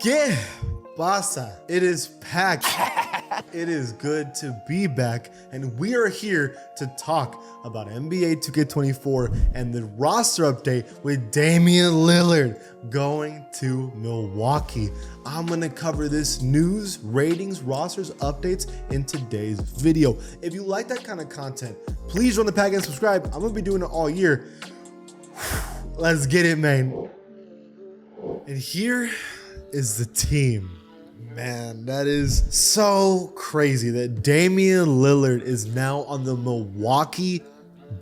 ¿Qué pasa? It is packed. It is good to be back, and we are here to talk about NBA 2K24 and the roster update with Damian Lillard going to Milwaukee. I'm going to cover this news, ratings, rosters, updates in today's video. If you like that kind of content, please join the pack and subscribe. I'm going to be doing it all year. Let's get it, man. And here is the team. Man, that is so crazy that Damian Lillard is now on the Milwaukee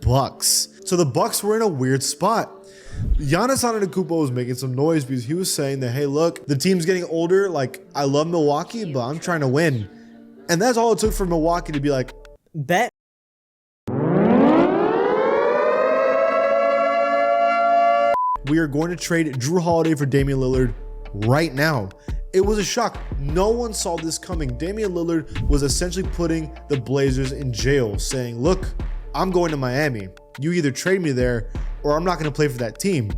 Bucks. So the Bucks were in a weird spot. Giannis Antetokounmpo was making some noise because he was saying that, hey, look, the team's getting older. Like, I love Milwaukee, but I'm trying to win. And that's all it took for Milwaukee to be like, bet. We are going to trade Jrue Holiday for Damian Lillard right now. It was a shock. No one saw this coming. Damian Lillard was essentially putting the Blazers in jail, saying, look, I'm going to Miami. You either trade me there or I'm not going to play for that team.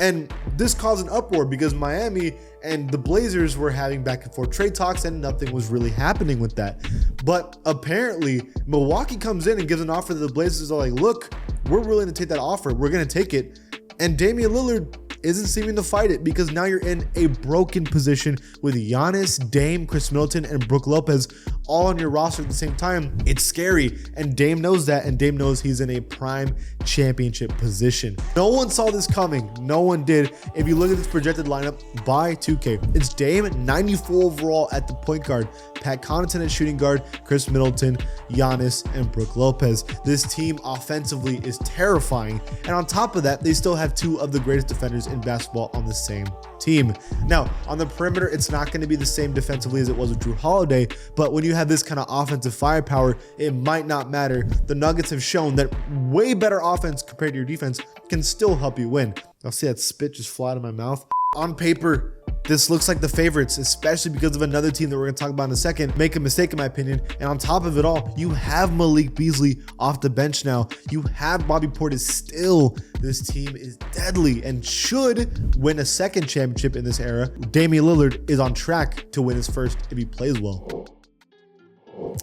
And this caused an uproar because Miami and the Blazers were having back and forth trade talks and nothing was really happening with that. But apparently Milwaukee comes in and gives an offer that the Blazers are like, look, we're willing to take that offer. We're going to take it. And Damian Lillard isn't seeming to fight it because now you're in a broken position with Giannis, Dame, Chris Middleton, and Brook Lopez all on your roster at the same time. It's scary, and Dame knows that, and Dame knows he's in a prime championship position. No one saw this coming. No one did. If you look at this projected lineup by 2K, it's Dame, 94 overall at the point guard, Pat Connaughton at shooting guard, Chris Middleton, Giannis, and Brook Lopez. This team offensively is terrifying, and on top of that, they still have two of the greatest defenders in basketball on the same team. Now, on the perimeter, it's not going to be the same defensively as it was with Jrue Holiday, but when you have this kind of offensive firepower, it might not matter. The Nuggets have shown that way better offense compared to your defense can still help you win. I'll see that spit just fly out of my mouth. On paper, this looks like the favorites, especially because of another team that we're going to talk about in a second make a mistake, in my opinion. And on top of it all, you have Malik Beasley off the bench now. You have Bobby Portis still. This team is deadly and should win a second championship in this era. Damian Lillard is on track to win his first if he plays well.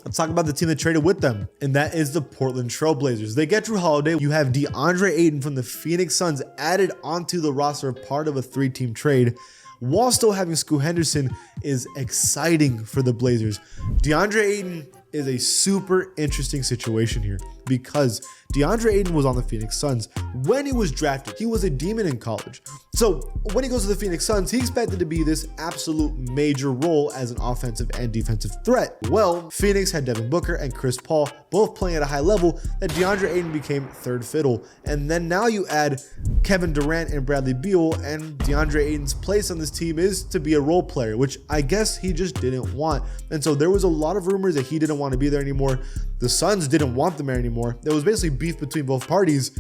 Let's talk about the team that traded with them, and that is the Portland Trail Blazers. They get Jrue Holiday. You have DeAndre Ayton from the Phoenix Suns added onto the roster, part of a three-team trade, while still having Scoot Henderson is exciting for the Blazers. DeAndre Ayton is a super interesting situation here because DeAndre Ayton was on the Phoenix Suns. When he was drafted, he was a demon in college. So when he goes to the Phoenix Suns, he expected to be this absolute major role as an offensive and defensive threat. Well, Phoenix had Devin Booker and Chris Paul both playing at a high level that DeAndre Ayton became third fiddle. And then now you add Kevin Durant and Bradley Beal, and DeAndre Ayton's place on this team is to be a role player, which I guess he just didn't want. And so there was a lot of rumors that he didn't want to be there anymore. The Suns didn't want them there anymore. There was basically beef between both parties,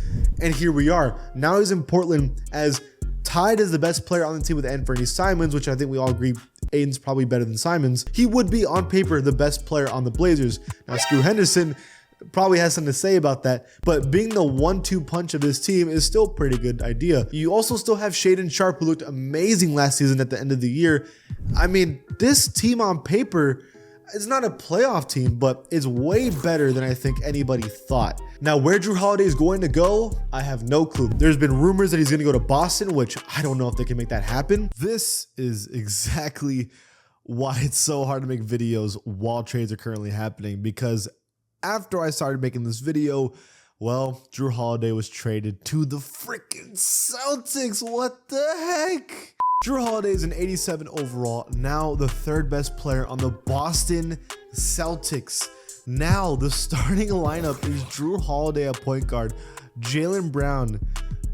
and here we are. Now he's in Portland as tied as the best player on the team with Anthony Simons, which I think we all agree Ayton's probably better than Simons. He would be on paper the best player on the Blazers. Now Scoot Henderson probably has something to say about that, but being the 1-2 punch of this team is still a pretty good idea. You also still have Shaedon Sharpe, who looked amazing last season at the end of the year. I mean, this team on paper, it's not a playoff team, but it's way better than I think anybody thought. Now, where Jrue Holiday is going to go, I have no clue. There's been rumors that he's going to go to Boston, which I don't know if they can make that happen. This is exactly why it's so hard to make videos while trades are currently happening, because after I started making this video, well, Jrue Holiday was traded to the freaking Celtics. What the heck? Jrue Holiday is an 87 overall, now the third best player on the Boston Celtics. Now the starting lineup is Jrue Holiday at point guard, Jaylen Brown,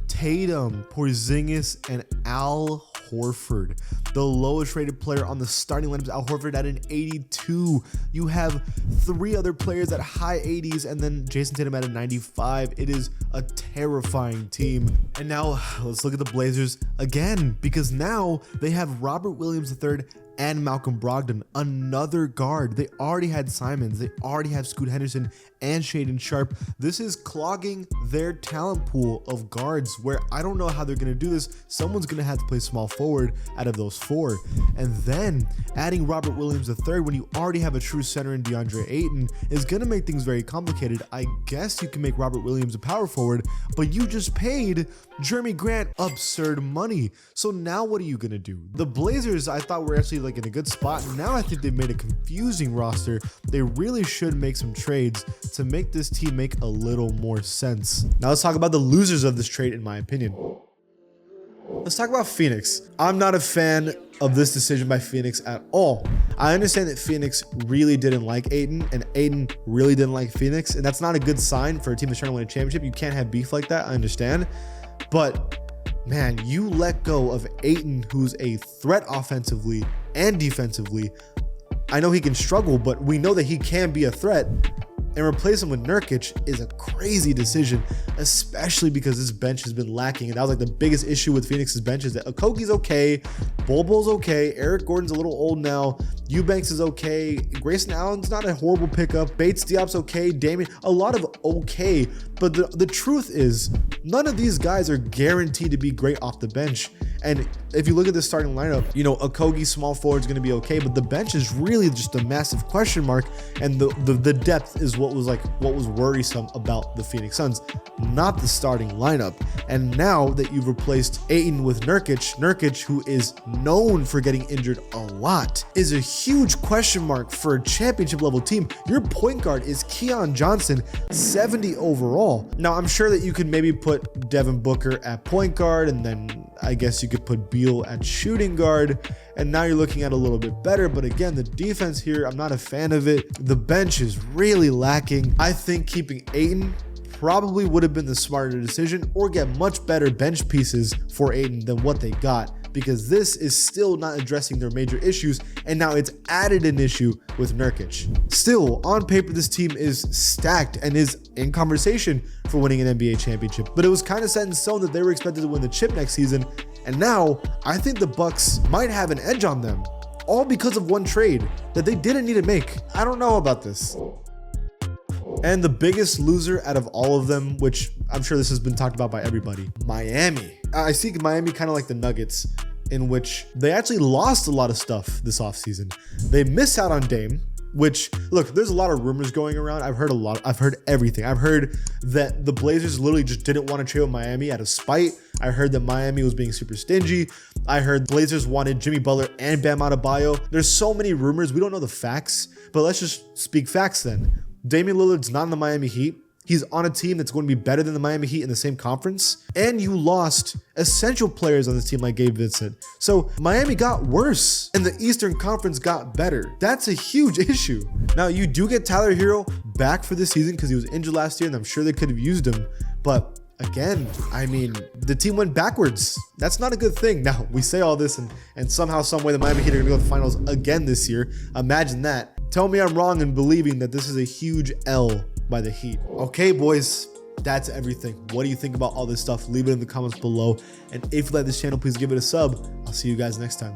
Tatum, Porzingis, and Al Horford. The lowest rated player on the starting lineup is Al Horford at an 82. You have three other players at high 80s and then Jason Tatum at a 95. It is a terrifying team. And now let's look at the Blazers again, because now they have Robert Williams III and Malcolm Brogdon, another guard. They already had Simons, they already have Scoot Henderson and Shaedon Sharpe. This is clogging their talent pool of guards where I don't know how they're going to do this. Someone's going to have to play small forward out of those four. And then adding Robert Williams III when you already have a true center in DeAndre Ayton is going to make things very complicated. I guess you can make Robert Williams a power forward, but you just paid Jeremy Grant absurd money. So now what are you going to do? The Blazers, I thought were actually like in a good spot. Now I think they've made a confusing roster. They really should make some trades to make this team make a little more sense. Now let's talk about the losers of this trade, in my opinion. Let's talk about Phoenix. I'm not a fan of this decision by Phoenix at all. I understand that Phoenix really didn't like Ayton and Ayton really didn't like Phoenix, and that's not a good sign for a team that's trying to win a championship. You can't have beef like that, I understand. But man, you let go of Ayton, who's a threat offensively and defensively. I know he can struggle, but we know that he can be a threat. And replace him with Nurkic is a crazy decision, especially because this bench has been lacking. And that was like the biggest issue with Phoenix's bench is that Okogie's okay, Bol Bol's okay, Eric Gordon's a little old now, Eubanks is okay, Grayson Allen's not a horrible pickup, Bates Diop's okay, Damian, a lot of okay. But the truth is, none of these guys are guaranteed to be great off the bench. And if you look at the starting lineup, you know, Okogie small forward is going to be okay, but the bench is really just a massive question mark. And the depth is what was worrisome about the Phoenix Suns, not the starting lineup. And now that you've replaced Ayton with Nurkic, who is known for getting injured a lot, is a huge question mark for a championship level team. Your point guard is Keon Johnson, 70 overall. Now, I'm sure that you could maybe put Devin Booker at point guard, and then I guess you could put Beal at shooting guard, and now you're looking at a little bit better. But again, the defense here, I'm not a fan of it. The bench is really lacking. I think keeping Ayton probably would have been the smarter decision, or get much better bench pieces for Ayton than what they got, because this is still not addressing their major issues, and now it's added an issue with Nurkic. Still, on paper, this team is stacked and is in conversation for winning an NBA championship, but it was kind of set in stone that they were expected to win the chip next season, and now I think the Bucks might have an edge on them, all because of one trade that they didn't need to make. I don't know about this. And the biggest loser out of all of them, which I'm sure this has been talked about by everybody, Miami. I see Miami kind of like the Nuggets, in which they actually lost a lot of stuff this offseason. They missed out on Dame, which, look, there's a lot of rumors going around. I've heard everything. I've heard that the Blazers literally just didn't want to trade with Miami out of spite. I heard that Miami was being super stingy. I heard Blazers wanted Jimmy Butler and Bam Adebayo. There's so many rumors. We don't know the facts, but let's just speak facts then. Damian Lillard's not in the Miami Heat. He's on a team that's going to be better than the Miami Heat in the same conference. And you lost essential players on this team like Gabe Vincent. So Miami got worse and the Eastern Conference got better. That's a huge issue. Now, you do get Tyler Hero back for this season because he was injured last year, and I'm sure they could have used him. But again, I mean, the team went backwards. That's not a good thing. Now, we say all this and somehow, some way, the Miami Heat are going to go to the finals again this year. Imagine that. Tell me I'm wrong in believing that this is a huge L by the Heat. Okay, boys, that's everything. What do you think about all this stuff? Leave it in the comments below. And if you like this channel, please give it a sub. I'll see you guys next time.